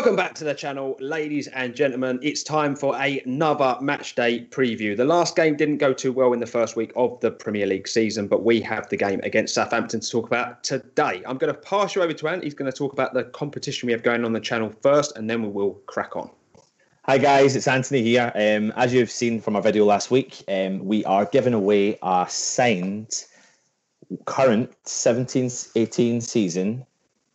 Welcome back to the channel, ladies and gentlemen. It's time for another match day preview. The last game didn't go too well in the first week of the Premier League season, but we have the game against Southampton to talk about today. I'm going to pass you over to Ant. He's going to talk about the competition we have going on the channel first, and then we will crack on. Hi guys, it's Anthony here. As you've seen from our video last week, we are giving away a signed current 17-18 season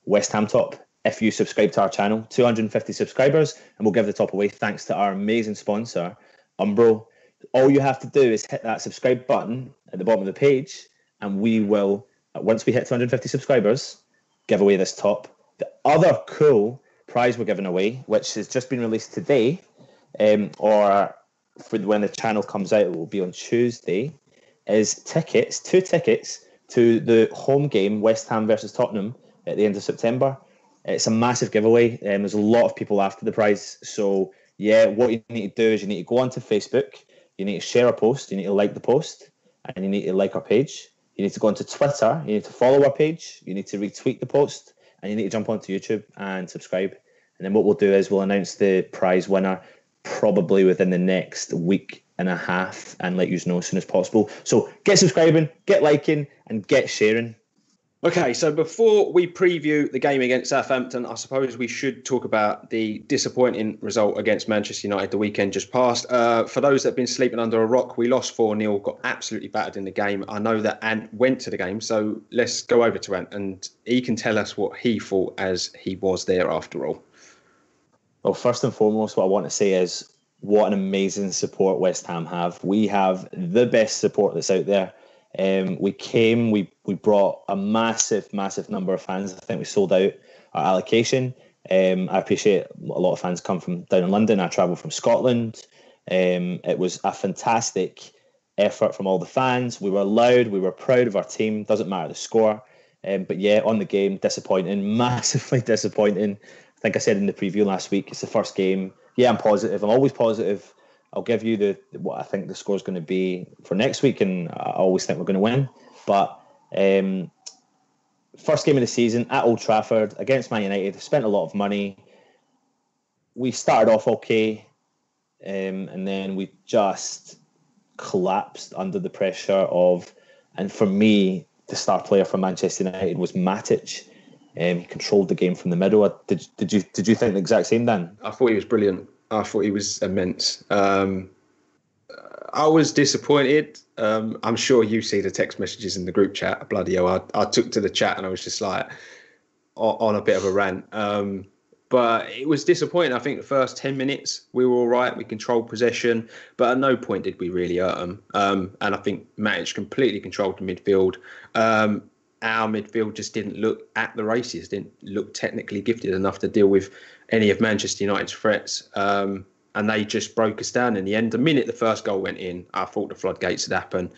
West Ham top. If you subscribe to our channel, 250 subscribers, and we'll give the top away thanks to our amazing sponsor, Umbro. All you have to do is hit that subscribe button at the bottom of the page, and we will, once we hit 250 subscribers, give away this top. The other cool prize we're giving away, which has just been released today, or for when the channel comes out, it will be on Tuesday, is tickets, 2 tickets to the home game, West Ham versus Tottenham, at the end of September. It's a massive giveaway. There's a lot of people after the prize. So, yeah, what you need to do is you need to go onto Facebook, you need to share a post, you need to like the post, and you need to like our page. You need to go onto Twitter, you need to follow our page, you need to retweet the post, and you need to jump onto YouTube and subscribe. And then what we'll do is we'll announce the prize winner probably within the next week and a half and let you know as soon as possible. So get subscribing, get liking, and get sharing. Okay, so before we preview the game against Southampton, I suppose we should talk about the disappointing result against Manchester United the weekend just past. For those that have been sleeping under a rock, we lost 4-0, got absolutely battered in the game. I know that Ant went to the game, so let's go over to Ant and he can tell us what he thought as he was there after all. Well, first and foremost, what I want to say is what an amazing support West Ham have. We have the best support that's out there. We brought a massive number of fans. I think we sold out our allocation. I appreciate a lot of fans come from down in London. I travelled from Scotland. It was a fantastic effort from all the fans. We were loud. We were proud of our team. Doesn't matter the score. But yeah, on the game, disappointing, massively disappointing. I think I said in the preview last week, it's the first game. Yeah, I'm positive. I'm always positive. I'll give you what I think the score is going to be for next week, and I always think we're going to win. But first game of the season at Old Trafford against Man United, spent a lot of money. We started off okay, and then we just collapsed under the pressure of, and for me, the star player for Manchester United was Matic. He controlled the game from the middle. Did you think the exact same, Dan? I thought he was brilliant. I thought he was immense. I was disappointed. I'm sure you see the text messages in the group chat. Bloody hell, I took to the chat and I was just like on a bit of a rant. But it was disappointing. I think the first 10 minutes we were all right. We controlled possession, but at no point did we really hurt them. And I think Matic completely controlled the midfield. Our midfield just didn't look at the races, didn't look technically gifted enough to deal with any of Manchester United's threats. And they just broke us down in the end. The minute the first goal went in, I thought the floodgates had happened.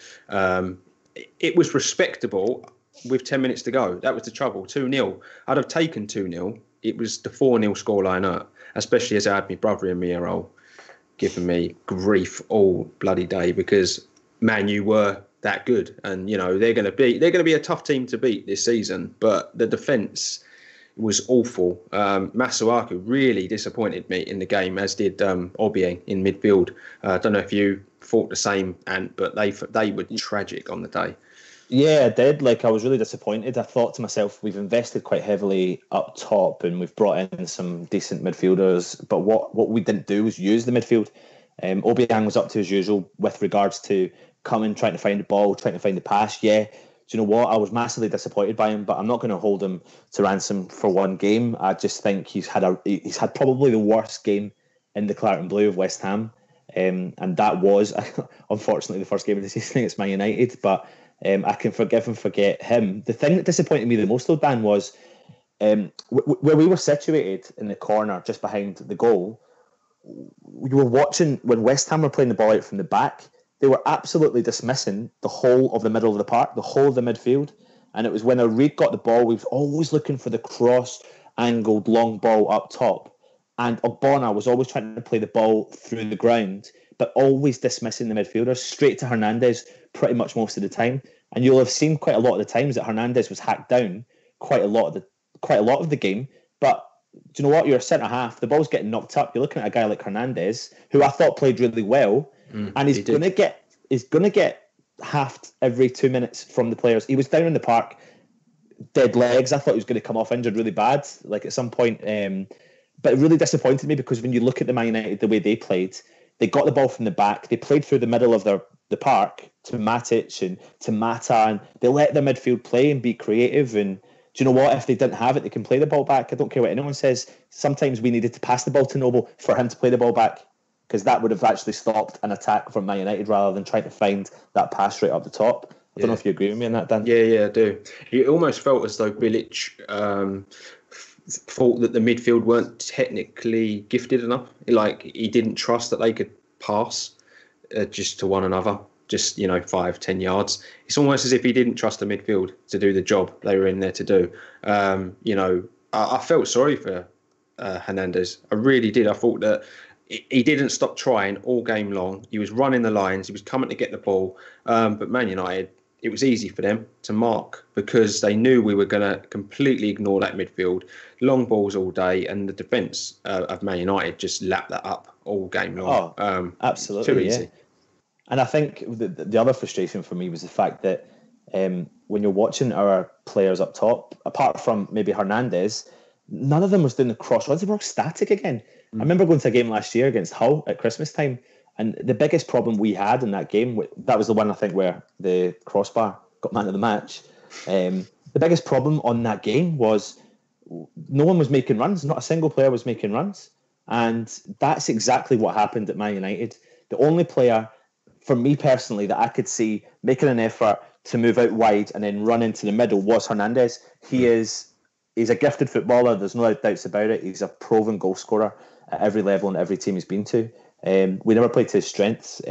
It was respectable with 10 minutes to go. That was the trouble. 2-0. I'd have taken 2-0. It was the 4-0 scoreline up, especially as I had my brother in my ear roll giving me grief all bloody day because Man U were that good, and you know they're going to be a tough team to beat this season. But the defence was awful. Masuaku really disappointed me in the game, as did Obiang in midfield. I don't know if you thought the same, Ant, but they were tragic on the day. Yeah, I did. I was really disappointed. I thought to myself, we've invested quite heavily up top, and we've brought in some decent midfielders. But what we didn't do was use the midfield. Obiang was up to his usual with regards to coming, trying to find the ball, trying to find the pass. Yeah, do you know what? I was massively disappointed by him, but I'm not going to hold him to ransom for one game. I just think he's had probably the worst game in the claret and blue of West Ham, and that was unfortunately the first game of the season against Man United. But I can forgive and forget him. The thing that disappointed me the most, though, Dan, was where we were situated in the corner just behind the goal. You were watching when West Ham were playing the ball out from the back. They were absolutely dismissing the whole of the middle of the park, the whole of the midfield. And it was when Reid got the ball, we were always looking for the cross-angled long ball up top. And Ogbonna was always trying to play the ball through the ground, but always dismissing the midfielders straight to Hernandez pretty much most of the time. And you'll have seen quite a lot of the times that Hernandez was hacked down quite a lot of the game. But do you know what? You're a centre half. The ball's getting knocked up. You're looking at a guy like Hernandez, who I thought played really well, and he's going to get halved every 2 minutes from the players. He was down in the park, dead legs. I thought he was going to come off injured really bad, like at some point. But it really disappointed me because when you look at the Man United, the way they played, they got the ball from the back. They played through the middle of the park to Matic and to Mata, and they let the midfield play and be creative. And do you know what? If they didn't have it, they can play the ball back. I don't care what anyone says. Sometimes we needed to pass the ball to Noble for him to play the ball back, because that would have actually stopped an attack from Man United rather than trying to find that pass right up the top. I don't know if you agree with me on that, Dan. Yeah, I do. It almost felt as though Bilic thought that the midfield weren't technically gifted enough. Like, he didn't trust that they could pass just to one another, just 5-10 yards. It's almost as if he didn't trust the midfield to do the job they were in there to do. I felt sorry for Hernandez. I really did. I thought that he didn't stop trying all game long. He was running the lines. He was coming to get the ball. But Man United, it was easy for them to mark because they knew we were going to completely ignore that midfield, long balls all day, and the defence of Man United just lapped that up all game long. Absolutely, too easy. Yeah. And I think the other frustration for me was the fact that when you're watching our players up top, apart from maybe Hernandez, none of them was doing the cross runs. They were all static again. I remember going to a game last year against Hull at Christmas time, and the biggest problem we had in that game, that was the one I think where the crossbar got man of the match. The biggest problem on that game was no one was making runs. Not a single player was making runs. And that's exactly what happened at Man United. The only player, for me personally, that I could see making an effort to move out wide and then run into the middle was Hernandez. He's a gifted footballer. There's no doubts about it. He's a proven goal scorer at every level and every team he's been to. We never played to his strengths.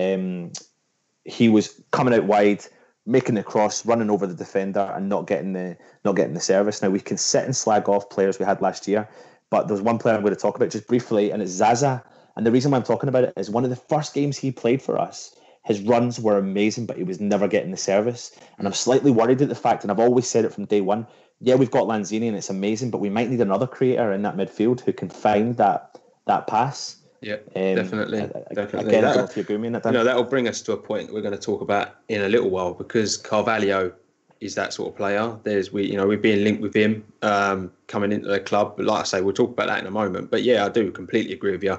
He was coming out wide, making the cross, running over the defender, and not getting the service. Now, we can sit and slag off players we had last year, but there's one player I'm going to talk about just briefly, and it's Zaza. And the reason why I'm talking about it is one of the first games he played for us, his runs were amazing, but he was never getting the service. And I'm slightly worried at the fact, and I've always said it from day one, yeah, we've got Lanzini and it's amazing, but we might need another creator in that midfield who can find that pass. Yeah, definitely. Again, I don't know if you agree with me on that, Dan. That'll bring us to a point that we're going to talk about in a little while, because Carvalho is that sort of player. We're being linked with him coming into the club. But like I say, we'll talk about that in a moment. But yeah, I do completely agree with you.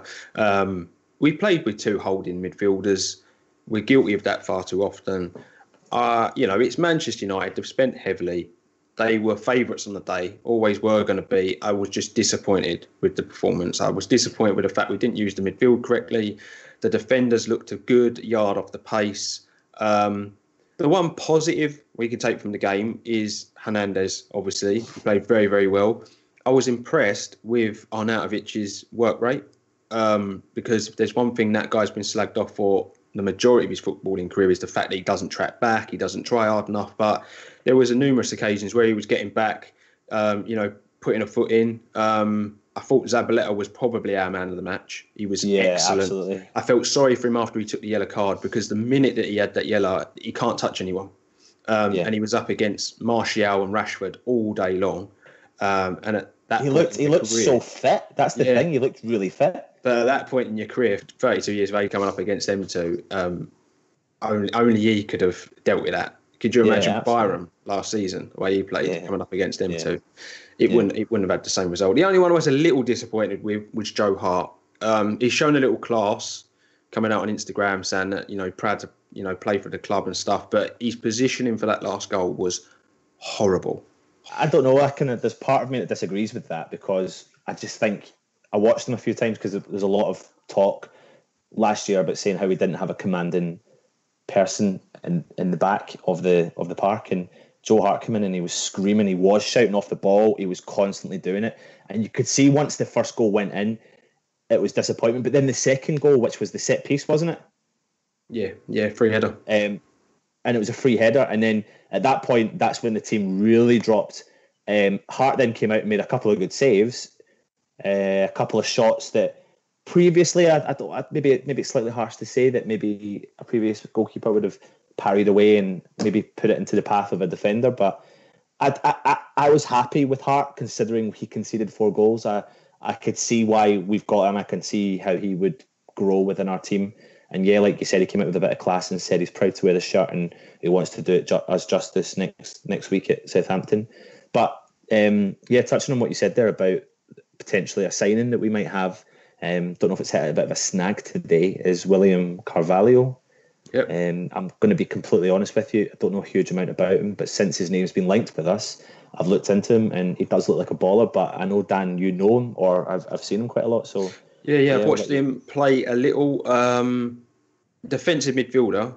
We played with two holding midfielders. We're guilty of that far too often. It's Manchester United. They've spent heavily. They were favourites on the day, always were going to be. I was just disappointed with the performance. I was disappointed with the fact we didn't use the midfield correctly. The defenders looked a good yard off the pace. The one positive we can take from the game is Hernandez, obviously. He played very, very well. I was impressed with Arnautovic's work rate because if there's one thing that guy's been slagged off for the majority of his footballing career is the fact that he doesn't track back, he doesn't try hard enough. But there was numerous occasions where he was getting back, putting a foot in. I thought Zabaleta was probably our man of the match. He was excellent. Absolutely. I felt sorry for him after he took the yellow card, because the minute that he had that yellow, he can't touch anyone. And he was up against Martial and Rashford all day long. And at that he looked so fit. That's the thing. He looked really fit. But at that point in your career, 32 years of age, coming up against them two, only he could have dealt with that. Could you imagine Byram last season, the way he played, coming up against them two? It wouldn't have had the same result. The only one I was a little disappointed with was Joe Hart. He's shown a little class coming out on Instagram saying that, proud to, play for the club and stuff, but his positioning for that last goal was horrible. I don't know. There's part of me that disagrees with that, because I just think I watched him a few times, because there's a lot of talk last year about saying how he didn't have a commanding person in the back of the park, and Joe Hart came in and he was screaming, he was shouting off the ball, he was constantly doing it, and you could see once the first goal went in, it was disappointment. But then the second goal, which was the set piece, wasn't it? Yeah, free header. And it was a free header, and then at that point, that's when the team really dropped. Hart then came out and made a couple of good saves, a couple of shots that previously, maybe it's slightly harsh to say that maybe a previous goalkeeper would have parried away and maybe put it into the path of a defender. But I was happy with Hart, considering he conceded 4 goals. I I could see why we've got him. I can see how he would grow within our team. And yeah, like you said, he came out with a bit of class and said he's proud to wear the shirt and he wants to do it as justice next week at Southampton. But touching on what you said there about potentially a signing that we might have, don't know if it's hit a bit of a snag today, is William Carvalho. Yep. I'm going to be completely honest with you. I don't know a huge amount about him, but since his name's been linked with us, I've looked into him and he does look like a baller. But I know, Dan, you know him, or I've seen him quite a lot. So yeah, I've watched him play a little. Defensive midfielder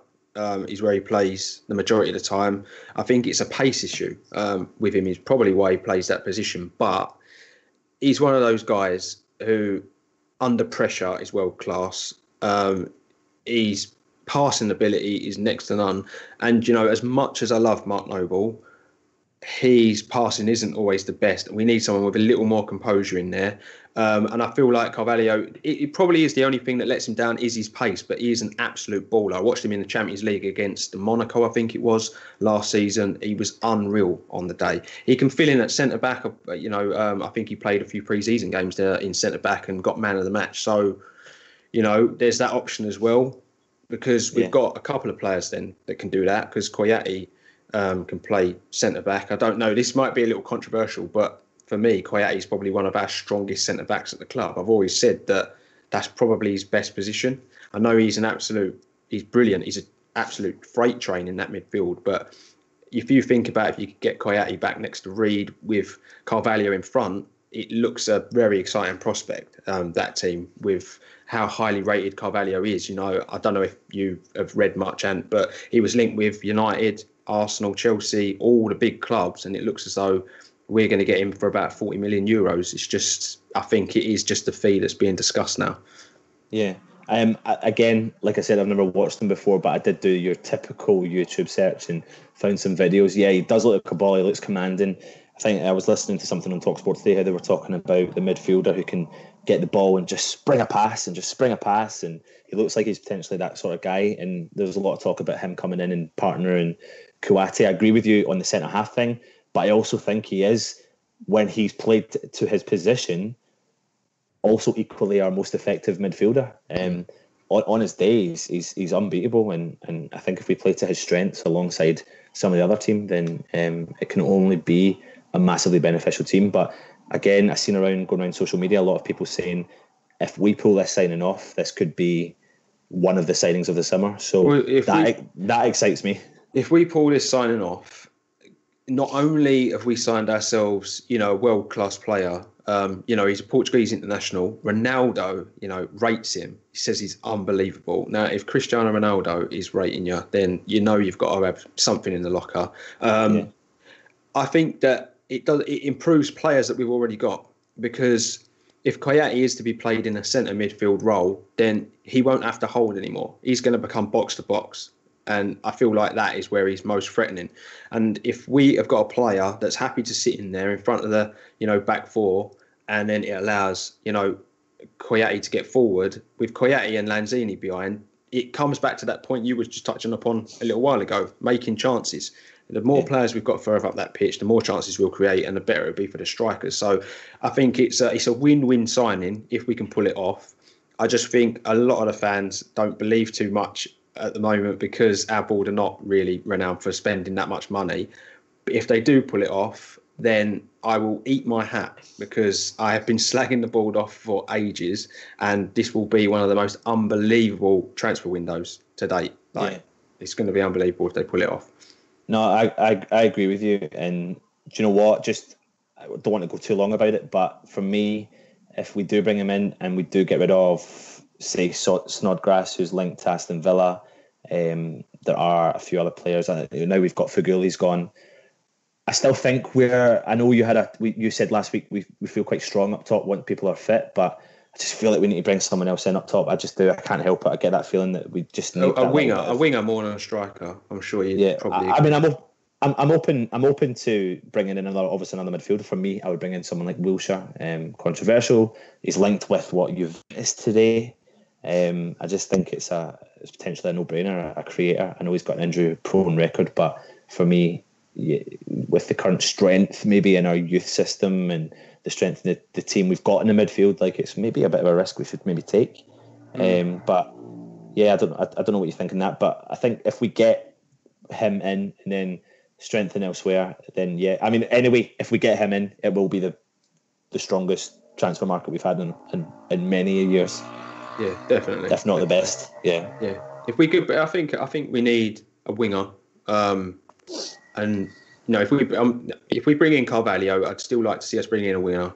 is where he plays the majority of the time. I think it's a pace issue with him. Is probably why he plays that position. But he's one of those guys who, under pressure, is world class. His passing ability is next to none. And, as much as I love Mark Noble, his passing isn't always the best. We need someone with a little more composure in there. And I feel like Carvalho, it probably is the only thing that lets him down is his pace, but he is an absolute baller. I watched him in the Champions League against Monaco, I think it was, last season. He was unreal on the day. He can fill in at centre-back. I think he played a few pre-season games there in centre-back and got man of the match. So, there's that option as well, because we've got a couple of players then that can do that, because Koyate can play centre-back. I don't know, this might be a little controversial, but for me, Koyate is probably one of our strongest centre-backs at the club. I've always said that that's probably his best position. I know he's brilliant. He's an absolute freight train in that midfield. But if you think about if you could get Koyate back next to Reed with Carvalho in front, it looks a very exciting prospect, that team, with how highly rated Carvalho is. I don't know if you have read much, but he was linked with United, Arsenal, Chelsea, all the big clubs, and it looks as though we're going to get him for about 40 million euros. It's just, I think it is just the fee that's being discussed now. Yeah. Again, like I said, I've never watched him before, but I did do your typical YouTube search and found some videos. Yeah, he does look like a ball. He looks commanding. I think I was listening to something on TalkSport today how they were talking about the midfielder who can get the ball and just spring a pass. And he looks like he's potentially that sort of guy. And there was a lot of talk about him coming in and partnering Kouyaté. I agree with you on the centre-half thing, but I also think he is, when he's played to his position, also equally our most effective midfielder. On his days, he's unbeatable, and I think if we play to his strengths alongside some of the other team, then it can only be a massively beneficial team. But again, I've seen going around social media a lot of people saying if we pull this signing off, this could be one of the signings of the summer. So that excites me. If we pull this signing off, not only have we signed ourselves, a world-class player, he's a Portuguese international. Ronaldo, rates him. He says he's unbelievable. Now, if Cristiano Ronaldo is rating you, then you've got to have something in the locker. I think that it improves players that we've already got, because if Koyate is to be played in a centre midfield role, then he won't have to hold anymore. He's going to become box to box. And I feel like that is where he's most threatening. And if we have got a player that's happy to sit in there in front of the, back four, and then it allows, Koyate to get forward, with Koyate and Lanzini behind, it comes back to that point you were just touching upon a little while ago, making chances. The more players we've got further up that pitch, the more chances we'll create, and the better it'll be for the strikers. So I think it's a win-win signing if we can pull it off. I just think a lot of the fans don't believe too much at the moment, because our board are not really renowned for spending that much money. But if they do pull it off, then I will eat my hat, because I have been slagging the board off for ages, and this will be one of the most unbelievable transfer windows to date. It's going to be unbelievable if they pull it off. No, I agree with you. And do you know what? Just, I don't want to go too long about it, but for me, if we do bring him in and we do get rid of, say, Snodgrass, who's linked to Aston Villa, there are a few other players. Now we've got Faguli's gone. I still think I know you said last week we feel quite strong up top once people are fit, but I just feel like we need to bring someone else in up top. I just do. I can't help it. I get that feeling that we just need a winger more than a striker. I'm sure you probably. I mean, I'm open to bringing in another midfielder. For me, I would bring in someone like Wilshere. Controversial. He's linked with what you've missed today. I just think it's potentially a no-brainer. A creator. I know he's got an injury-prone record, but for me, with the current strength maybe in our youth system and the strength of the team we've got in the midfield, like it's maybe a bit of a risk we should maybe take. But yeah, I don't know what you think on that. But I think if we get him in and then strengthen elsewhere, then yeah. I mean, anyway, if we get him in, it will be the strongest transfer market we've had in many years. Yeah, definitely. If not the best. Yeah. Yeah. If we could, I think we need a winger. And if we bring in Carvalho, I'd still like to see us bring in a winger,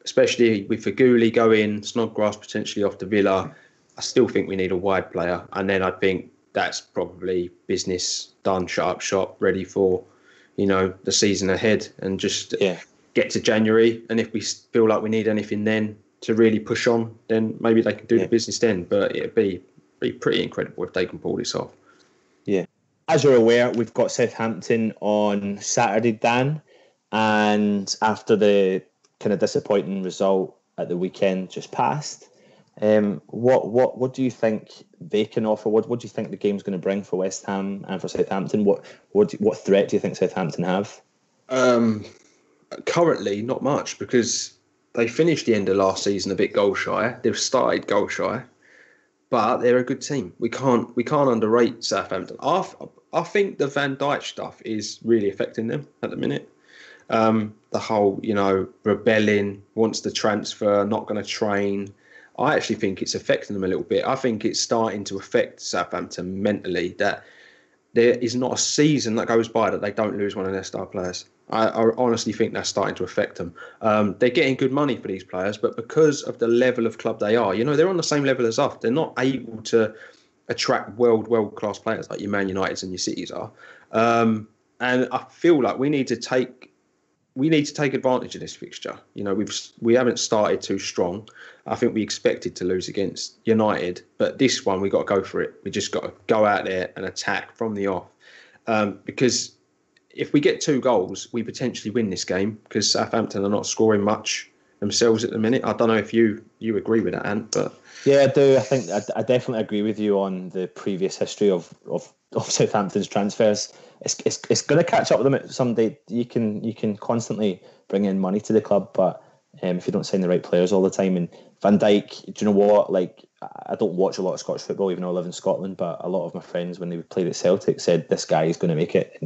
especially with Feghouli going, Snodgrass potentially off to Villa. I still think we need a wide player, and then I think that's probably business done, shut up shop, ready for the season ahead, and just get to January. And if we feel like we need anything then to really push on, then maybe they can do the business then. But it'd be pretty incredible if they can pull this off. Yeah. As you're aware, we've got Southampton on Saturday, Dan, and after the kind of disappointing result at the weekend just passed, what do you think they can offer? What do you think the game's going to bring for West Ham and for Southampton? What threat do you think Southampton have? Currently, not much, because they finished the end of last season a bit goal shy. They've started goal shy, but they're a good team. We can't underrate Southampton. I think the Van Dijk stuff is really affecting them at the minute. The whole, rebelling, wants to transfer, not going to train. I actually think it's affecting them a little bit. I think it's starting to affect Southampton mentally, that there is not a season that goes by that they don't lose one of their star players. I honestly think that's starting to affect them. They're getting good money for these players, but because of the level of club they are, they're on the same level as us. They're not able to attract world-class players like your Man Uniteds and your Cities are. And I feel like we need to take advantage of this fixture. We haven't started too strong. I think we expected to lose against United, but this one we got to go for it. We just got to go out there and attack from the off, because if we get 2 goals, we potentially win this game, because Southampton are not scoring much themselves at the minute. I don't know if you agree with that, Ant, but yeah, I do. I think I definitely agree with you on the previous history of Southampton's transfers. It's going to catch up with them someday. You can constantly bring in money to the club, but if you don't sign the right players all the time. And Van Dijk, do you know what? Like, I don't watch a lot of Scottish football, even though I live in Scotland, but a lot of my friends, when they played at Celtic, said this guy is going to make it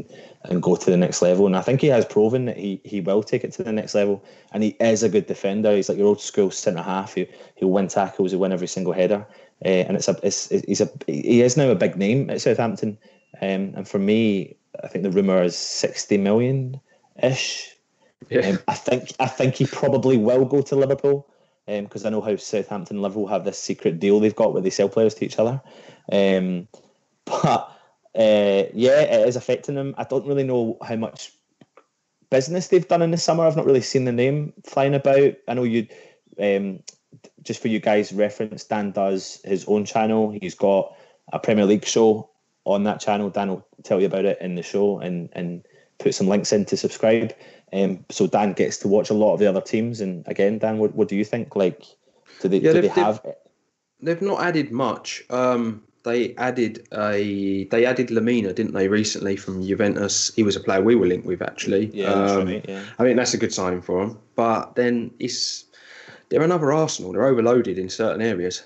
and go to the next level. And I think he has proven that he will take it to the next level. And he is a good defender. He's like your old school centre half. He'll win tackles. He'll win every single header. And he is now a big name at Southampton. And for me, I think the rumour is 60 million-ish. Yeah. I think he probably will go to Liverpool, because I know how Southampton and Liverpool have this secret deal they've got where they sell players to each other. But it is affecting them. I don't really know how much business they've done in the summer. I've not really seen the name flying about. I know you, just for you guys' reference, Dan does his own channel. He's got a Premier League show on that channel. Dan will tell you about it in the show and put some links in to subscribe. So Dan gets to watch a lot of the other teams. And again, Dan, what do you think? Like, do they have? They've not added much. They added Lamina, didn't they, recently from Juventus? He was a player we were linked with, actually. Yeah, that's right. Yeah. I think that's a good signing for them. But then they're another Arsenal. They're overloaded in certain areas.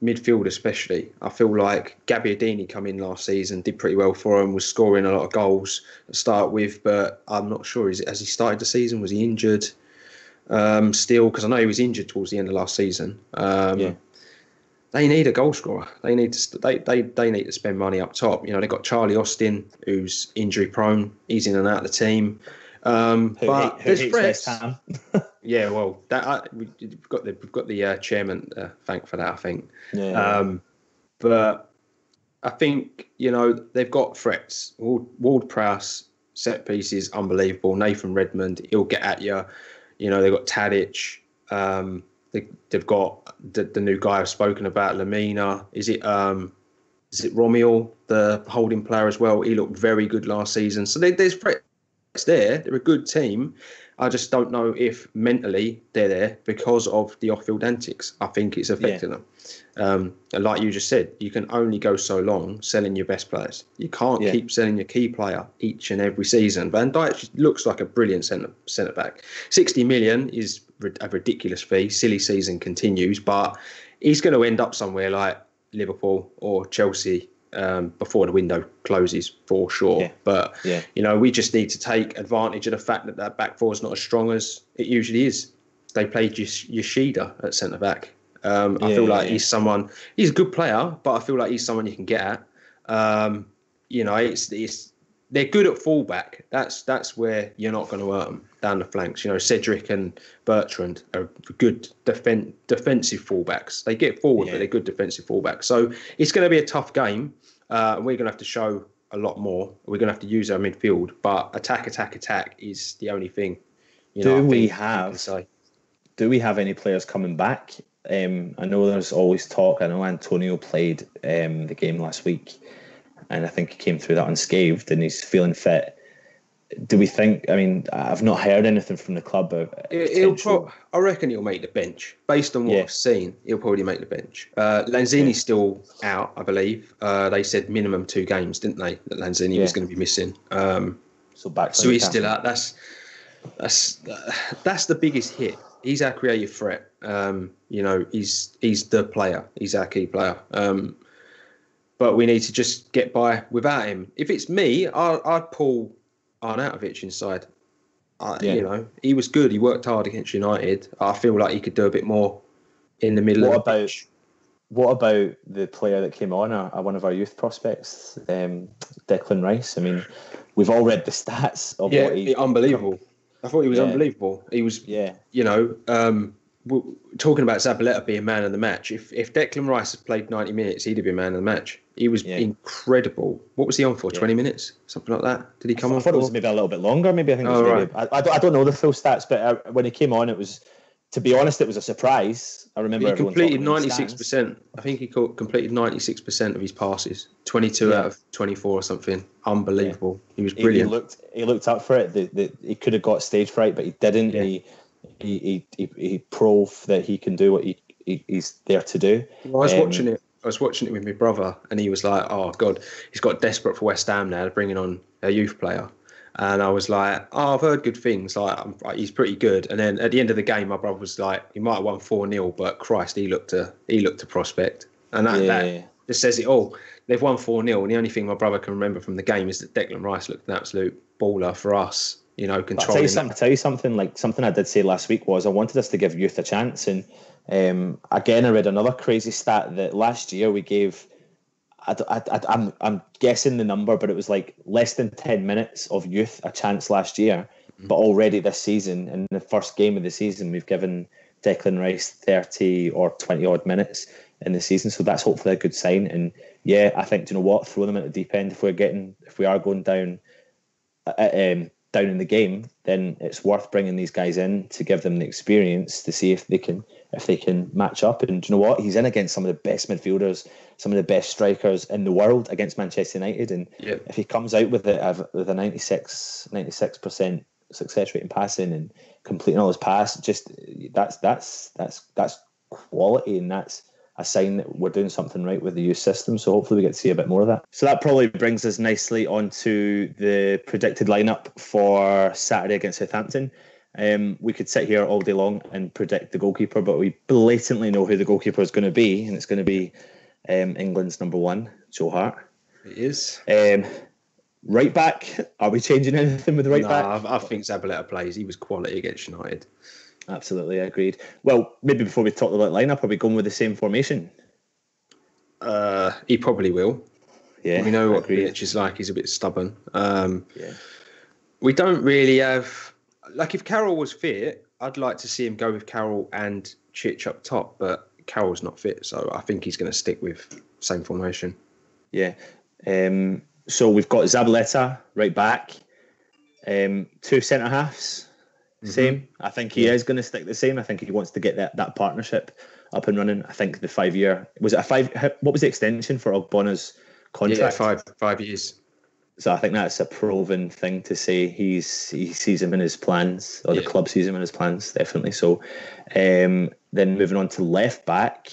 Midfield especially. I feel like Gabbiadini come in last season, did pretty well for him, was scoring a lot of goals to start with, but I'm not sure. Has he started the season? Was he injured still? Because I know he was injured towards the end of last season. They need a goal scorer. They need to spend money up top. They've got Charlie Austin, who's injury prone. He's in and out of the team. But there's threats. Yeah, well, we've got the chairman to thank for that, I think. Yeah. But I think they've got threats. Ward-Prowse set pieces, unbelievable. Nathan Redmond, he'll get at you. They've got Tadic. They've got the new guy I've spoken about, Lamina. Is it Romiel, the holding player as well? He looked very good last season. So there's threats it's there. They're a good team. I just don't know if mentally they're there because of the off-field antics. I think it's affecting them. And like you just said, you can only go so long selling your best players. You can't keep selling your key player each and every season. Van Dijk looks like a brilliant centre back. 60 million is a ridiculous fee. Silly season continues, but he's going to end up somewhere like Liverpool or Chelsea before the window closes for sure. But we just need to take advantage of the fact that back four is not as strong as it usually is. They played Yoshida at centre back. I feel like he's a good player, but I feel like he's someone you can get at. They're good at fullback. That's where you're not going to hurt them down the flanks. Cedric and Bertrand are good defensive fullbacks. They get forward, but they're good defensive fullbacks. So it's going to be a tough game. We're going to have to show a lot more. We're going to have to use our midfield, but attack is the only thing. Do we have any players coming back? I know there's always talk. I know Antonio played the game last week, and I think he came through that unscathed, and he's feeling fit. Do we think? I mean, I've not heard anything from the club. I reckon he'll make the bench based on what I've seen. He'll probably make the bench. Lanzini's still out, I believe. They said minimum 2 games, didn't they? That Lanzini was going to be missing. So he's still out. That's the biggest hit. He's our creative threat. He's the player. He's our key player. But we need to just get by without him. If it's me, I'd pull Arnautovic inside. He was good. He worked hard against United. I feel like he could do a bit more in the middle of the pitch. What about the player that came on, one of our youth prospects, Declan Rice? I mean, we've all read the stats of what he... unbelievable. I thought he was unbelievable. He was, talking about Zabaleta being man of the match. If Declan Rice had played 90 minutes, he'd have been man of the match. He was incredible. What was he on for? 20 minutes? Something like that? Did he come on? I thought it was maybe a little bit longer. Maybe I think it was I don't know the full stats, but when he came on, it was, to be honest, it was a surprise. I remember he completed 96%. I think he completed 96% of his passes. 22 out of 24 or something. Unbelievable. He was brilliant. He looked up for it. He could have got stage fright, but he didn't. Yeah. He proved that he can do what he's there to do. Well, I was watching it with my brother, and he was like, "Oh God, he's got desperate for West Ham now, bringing on a youth player." And I was like, "Oh, I've heard good things. Like, he's pretty good." And then at the end of the game, my brother was like, "He might have won 4-0, but Christ, he looked a prospect." And that just says it all. They've won 4-0, and the only thing my brother can remember from the game is that Declan Rice looked an absolute baller for us. Controlling. I'll tell you something. Like something I did say last week was I wanted us to give youth a chance, and again I read another crazy stat that last year we gave. I'm guessing the number, but it was like less than 10 minutes of youth a chance last year. Mm-hmm. But already this season, in the first game of the season, we've given Declan Rice 30 or 20 odd minutes in the season. So that's hopefully a good sign. And I think, you know what, throw them at the deep end. If we are going down in the game, then it's worth bringing these guys in to give them the experience to see if they can match up. And do you know what? He's in against some of the best midfielders, some of the best strikers in the world against Manchester United. And if he comes out with a 96% success rate in passing and completing all his pass, just that's quality, and that's a sign that we're doing something right with the youth system. So hopefully we get to see a bit more of that. So that probably brings us nicely onto the predicted lineup for Saturday against Southampton. We could sit here all day long and predict the goalkeeper, but we blatantly know who the goalkeeper is going to be, and it's going to be England's number 1, Joe Hart. It is. Right back, are we changing anything with the right back? I think Zabaleta plays. He was quality against United. Absolutely, I agreed. Well, maybe before we talk about lineup, are we going with the same formation? He probably will. Yeah, we know what Greenwich is like. He's a bit stubborn. We don't really have... Like, if Carroll was fit, I'd like to see him go with Carroll and Chich up top, but Carroll's not fit, so I think he's going to stick with same formation. Yeah. So we've got Zabaleta right back, 2 centre-halves, same. I think he is going to stick the same. I think he wants to get that partnership up and running. I think the 5-year... Was it a 5... What was the extension for Ogbona's contract? Yeah, 5 years. So I think that's a proven thing to say. He sees him in his plans, or the club sees him in his plans, definitely. So then moving on to left back,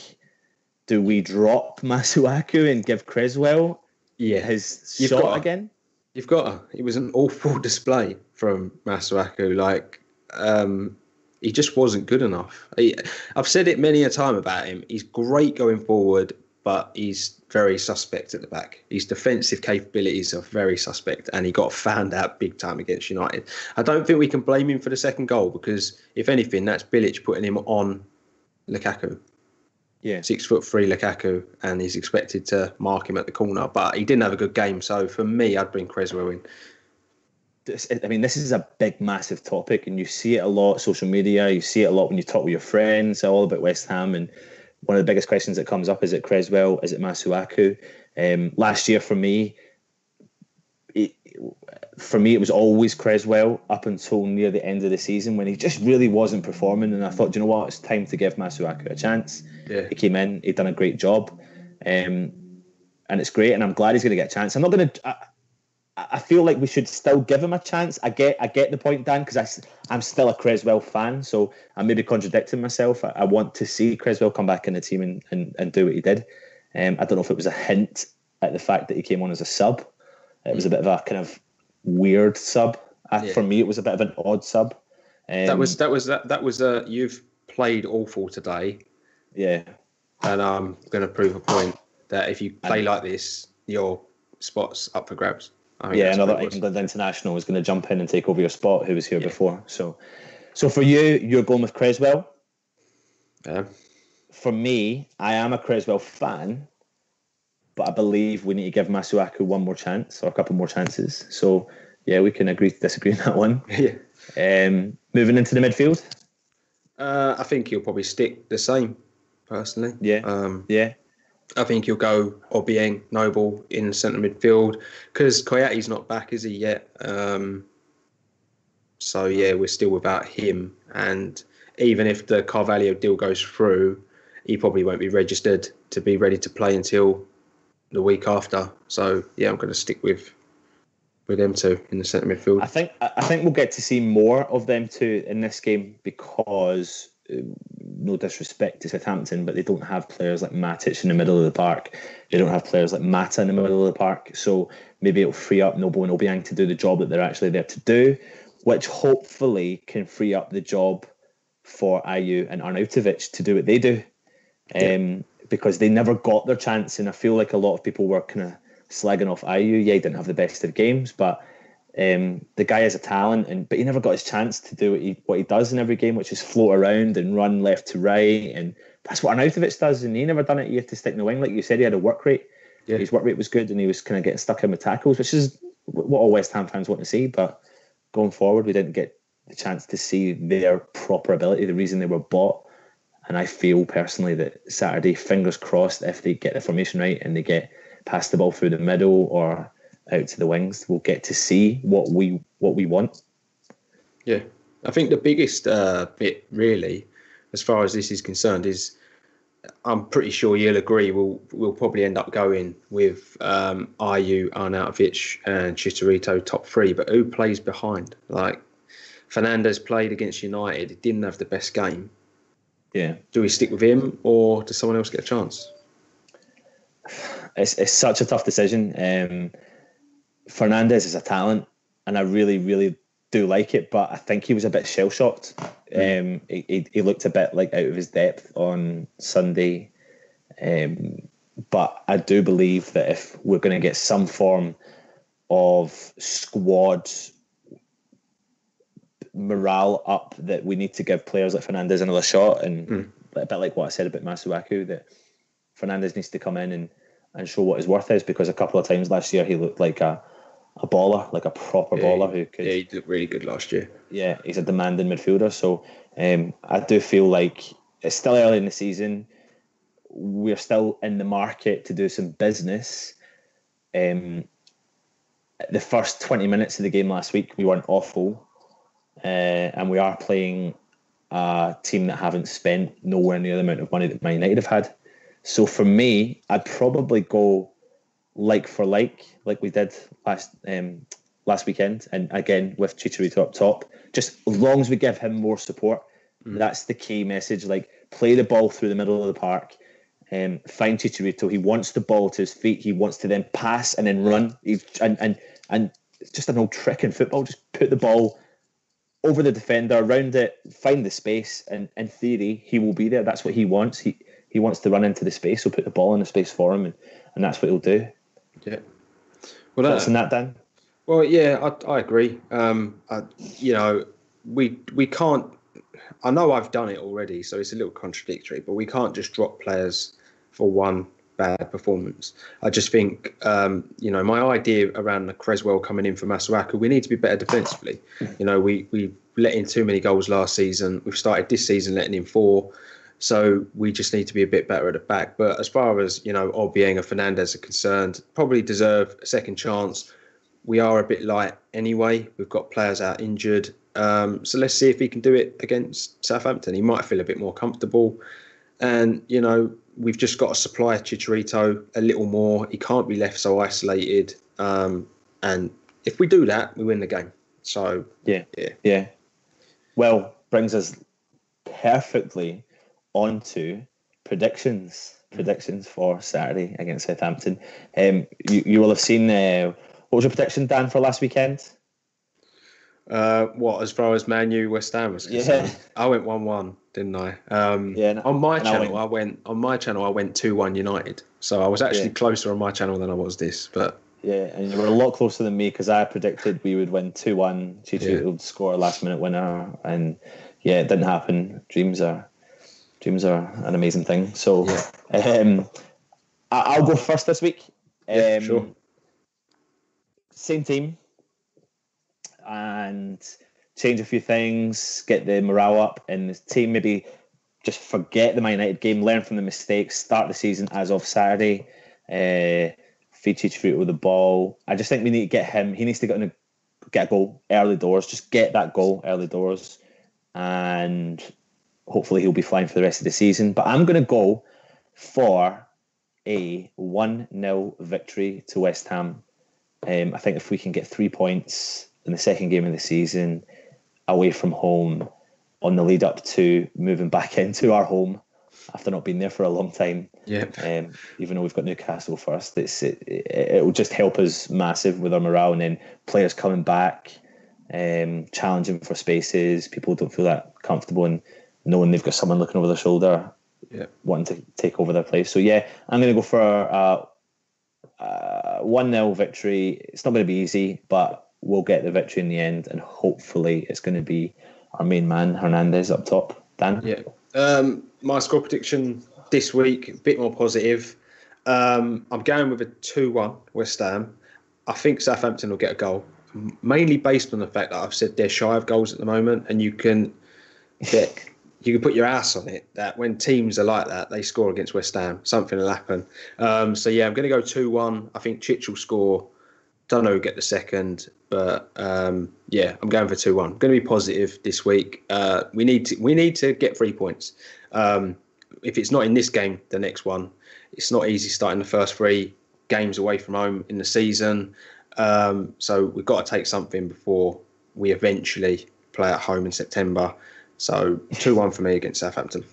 do we drop Masuaku and give Creswell his shot again? You've got to. It was an awful display from Masuaku. Like, he just wasn't good enough. I've said it many a time about him. He's great going forward, but he's very suspect at the back. His defensive capabilities are very suspect, and he got found out big time against United. I don't think we can blame him for the second goal because, if anything, that's Bilic putting him on Lukaku. Yeah, 6'3" Lukaku, and he's expected to mark him at the corner. But he didn't have a good game, so for me, I'd bring Creswell in. I mean, this is a big, massive topic, and you see it a lot social media. You see it a lot when you talk with your friends, all about West Ham. And one of the biggest questions that comes up is it Creswell? Is it Masuaku? Last year, for me, it was always Creswell up until near the end of the season when he just really wasn't performing. And I thought, you know what, it's time to give Masuaku a chance. Yeah. He came in, he'd done a great job, and it's great. And I'm glad he's going to get a chance. I'm not going to. I feel like we should still give him a chance. I get the point, Dan, because I'm still a Creswell fan, so I'm maybe contradicting myself. I want to see Creswell come back in the team and do what he did. I don't know if it was a hint at the fact that he came on as a sub. It was a bit of a kind of weird sub. For me, it was a bit of an odd sub. That was you've played awful today. Yeah, and I'm going to prove a point that if you play like this, your spot's up for grabs. Another England international is going to jump in and take over your spot who was here before. So for you, you're going with Creswell. Yeah. For me, I am a Creswell fan, but I believe we need to give Masuaku one more chance or a couple more chances. So yeah, we can agree to disagree on that one. Yeah. Moving into the midfield. I think he'll probably stick the same, personally. Yeah. I think he'll go Obiang, Noble in centre midfield because Koyati's not back, is he yet? So yeah, we're still without him. And even if the Carvalho deal goes through, he probably won't be registered to be ready to play until the week after. So yeah, I'm going to stick with them two in the centre midfield. I think we'll get to see more of them two in this game because. No disrespect to Southampton, but they don't have players like Matic in the middle of the park. They don't have players like Mata in the middle of the park. So maybe it'll free up Noble and Obiang to do the job that they're actually there to do, which hopefully can free up the job for Ayew and Arnautovic to do what they do. Because they never got their chance. And I feel like a lot of people were kind of slagging off Ayew. Yeah, he didn't have the best of games, but the guy has a talent, but he never got his chance to do what he does in every game, which is float around and run left to right, and that's what Arnautovic does. And he never done it. You have to stick in the wing, like you said. He had a work rate. Yeah. His work rate was good, and he was kind of getting stuck in with tackles, which is what all West Ham fans want to see. But going forward, we didn't get the chance to see their proper ability, the reason they were bought. And I feel personally that Saturday, fingers crossed, if they get the formation right and they get past the ball through the middle or out to the wings, we'll get to see what we want. Yeah, I think the biggest bit really, as far as this is concerned, is I'm pretty sure you'll agree we'll probably end up going with Ayew, Arnautovic, and Chicharito top three. But who plays behind? Like Fernandes played against United, he didn't have the best game. Yeah, do we stick with him or does someone else get a chance? It's such a tough decision. Fernandes is a talent, and I really, really do like it, but I think he was a bit shell-shocked. He looked a bit like out of his depth on Sunday. But I do believe that if we're going to get some form of squad morale up, that we need to give players like Fernandes another shot. And a bit like what I said about Masuaku, that Fernandes needs to come in and show what his worth is, because a couple of times last year he looked like a baller, like a proper baller who could. Yeah, he looked really good last year. Yeah, he's a demanding midfielder. So I do feel like it's still early in the season. We're still in the market to do some business. The first 20 minutes of the game last week, we weren't awful. And we are playing a team that haven't spent nowhere near the amount of money that Man United have had. So for me, I'd probably go like for like we did last weekend, and again with Chicharito up top. Just as long as we give him more support, that's the key message. Like, play the ball through the middle of the park. Find Chicharito. He wants the ball to his feet. He wants to then pass and then run. And it's just an old trick in football. Just put the ball over the defender, around it, find the space, and in theory, he will be there. That's what he wants. He wants to run into the space, so put the ball in the space for him, and that's what he'll do. Yeah. Well, that's in that, Dan. Well, yeah, I agree. We can't. I know I've done it already, so it's a little contradictory, but we can't just drop players for one bad performance. I just think, my idea around the Creswell coming in for Masuaku, we need to be better defensively. We let in too many goals last season. We've started this season letting in 4. So we just need to be a bit better at the back. But as far as, Obiang and Fernandez are concerned, probably deserve a second chance. We are a bit light anyway. We've got players out injured. So let's see if he can do it against Southampton. He might feel a bit more comfortable. And, we've just got to supply Chicharito a little more. He can't be left so isolated. And if we do that, we win the game. So, yeah. Well, brings us perfectly onto predictions for Saturday against Southampton. You will have seen, what was your prediction, Dan, for last weekend? As far as Man U West Ham was concerned? I went 1-1, didn't I? On my channel I went 2-1 United. So I was actually closer on my channel than I was this, but yeah, and you were a lot closer than me, because I predicted we would win 2-1. Chicharito would score a last minute winner, and it didn't happen. Dreams are an amazing thing. So I'll go first this week. Sure. Same team, and change a few things, get the morale up in the team. Maybe just forget the Man United game, learn from the mistakes, start the season as of Saturday. Feed Chicharito with the ball. I just think we need to get him. He needs to get a goal early doors. Just get that goal early doors, and hopefully he'll be flying for the rest of the season. But I'm going to go for a 1-0 victory to West Ham. I think if we can get 3 points in the second game of the season away from home on the lead up to moving back into our home after not being there for a long time. Even though we've got Newcastle first, it will just help us massive with our morale, and then players coming back, challenging for spaces. People don't feel that comfortable and knowing they've got someone looking over their shoulder, wanting to take over their place. So I'm going to go for a 1-0 victory. It's not going to be easy, but we'll get the victory in the end, and hopefully it's going to be our main man Hernandez up top. Dan? My score prediction this week, a bit more positive. I'm going with a 2-1 West Ham. I think Southampton will get a goal, mainly based on the fact that I've said they're shy of goals at the moment, and you can put your ass on it that when teams are like that, they score against West Ham. Something will happen. I'm going to go 2-1. I think Chich will score. Don't know who'll get the second, but I'm going for 2-1. I'm going to be positive this week. We need to get 3 points. If it's not in this game, the next one, it's not easy starting the first 3 games away from home in the season. So we've got to take something before we eventually play at home in September. So 2-1 for me against Southampton.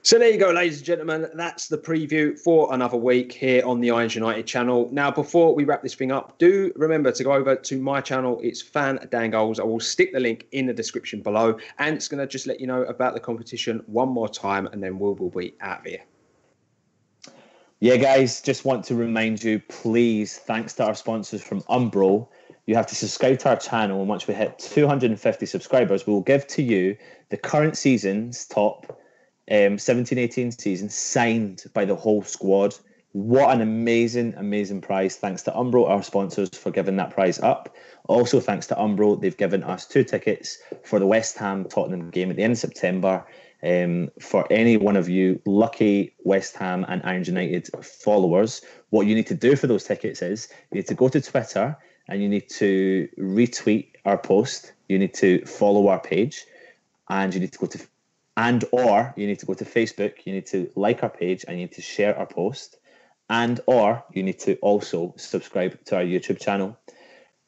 So there you go, ladies and gentlemen. That's the preview for another week here on the Irons United channel. Now, before we wrap this thing up, do remember to go over to my channel. It's Fan Dan Goals. I will stick the link in the description below. And it's going to just let you know about the competition one more time, and then we'll be out of here. Yeah, guys, just want to remind you, please, thanks to our sponsors from Umbro, you have to subscribe to our channel, and once we hit 250 subscribers, we will give to you the current season's top 17-18 season signed by the whole squad. What an amazing prize. Thanks to Umbro, our sponsors, for giving that prize up. Also, thanks to Umbro, they've given us 2 tickets for the West Ham Tottenham game at the end of September. For any one of you lucky West Ham and Irons United followers, what you need to do for those tickets is you need to go to Twitter and you need to retweet our post. You need to follow our page, and you need to go to Facebook. You need to like our page and you need to share our post. and or you need to also subscribe to our YouTube channel.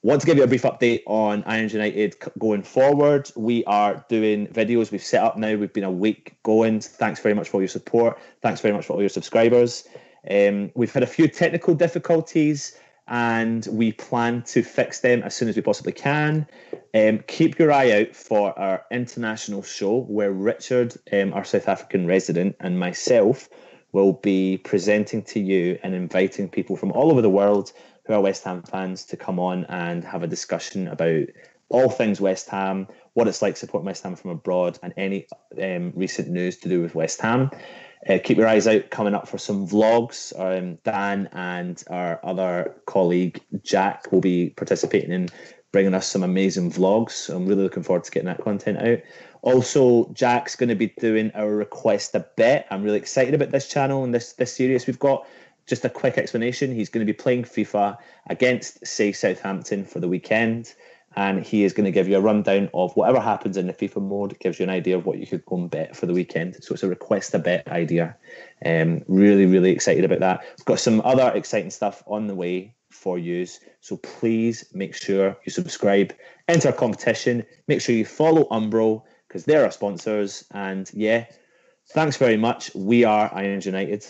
Want to give you a brief update on Irons United going forward. We are doing videos. We've set up now. We've been a week going. Thanks very much for all your support. Thanks very much for all your subscribers. We've had a few technical difficulties and we plan to fix them as soon as we possibly can. Keep your eye out for our international show where Richard, our South African resident, and myself will be presenting to you and inviting people from all over the world who are West Ham fans to come on and have a discussion about all things West Ham, what it's like supporting West Ham from abroad, and any recent news to do with West Ham. Keep your eyes out coming up for some vlogs. Dan and our other colleague Jack will be participating in bringing us some amazing vlogs. So I'm really looking forward to getting that content out. Also, Jack's going to be doing our Request a Bet. I'm really excited about this channel and this series we've got. Just a quick explanation. He's going to be playing FIFA against, say, Southampton for the weekend. And he is going to give you a rundown of whatever happens in the FIFA mode. It gives you an idea of what you could go and bet for the weekend. So it's a Request a Bet idea. Really, really excited about that. We've got some other exciting stuff on the way for you. So please make sure you subscribe, enter a competition, make sure you follow Umbro because they're our sponsors. And yeah, thanks very much. We are Irons United.